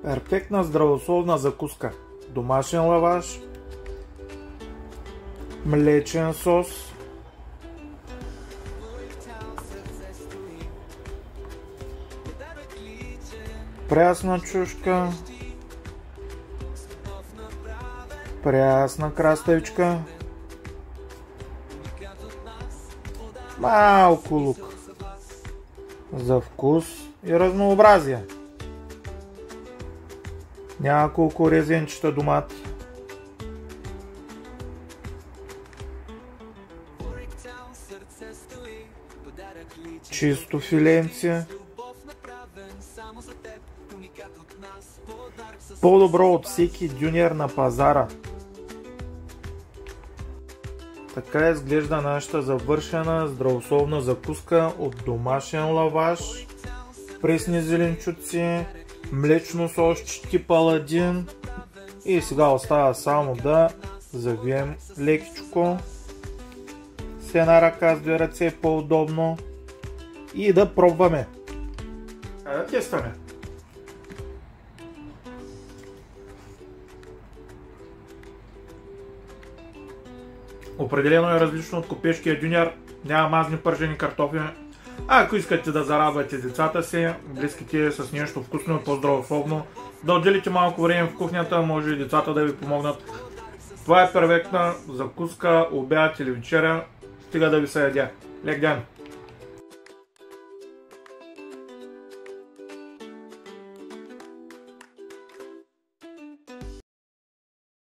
Перфектна здравословна закуска. Домашен лаваш, млечен сос, прясна чушка, прясна краставичка, малко лук за вкус и разнообразие, няколко резенчета домати, чисто филенце, по-добро от всеки дюнер на пазара. Така изглежда нашата завършена здравословна закуска от домашен лаваш, пресни зеленчуци, млечно сосчетки паладин и сега остава само да завием лекичко с една ръка, с две ръце по-удобно и да пробваме. Да тестваме. Определено е различно от купешкия дюнер, няма мазни пържени картофи. Ако искате да зарадвате децата си, близките с нещо вкусно и по-здравословно, да отделите малко време в кухнята, може и децата да ви помогнат. Това е перфектна закуска, обяд или вечеря, стига да ви се яде. Лек ден!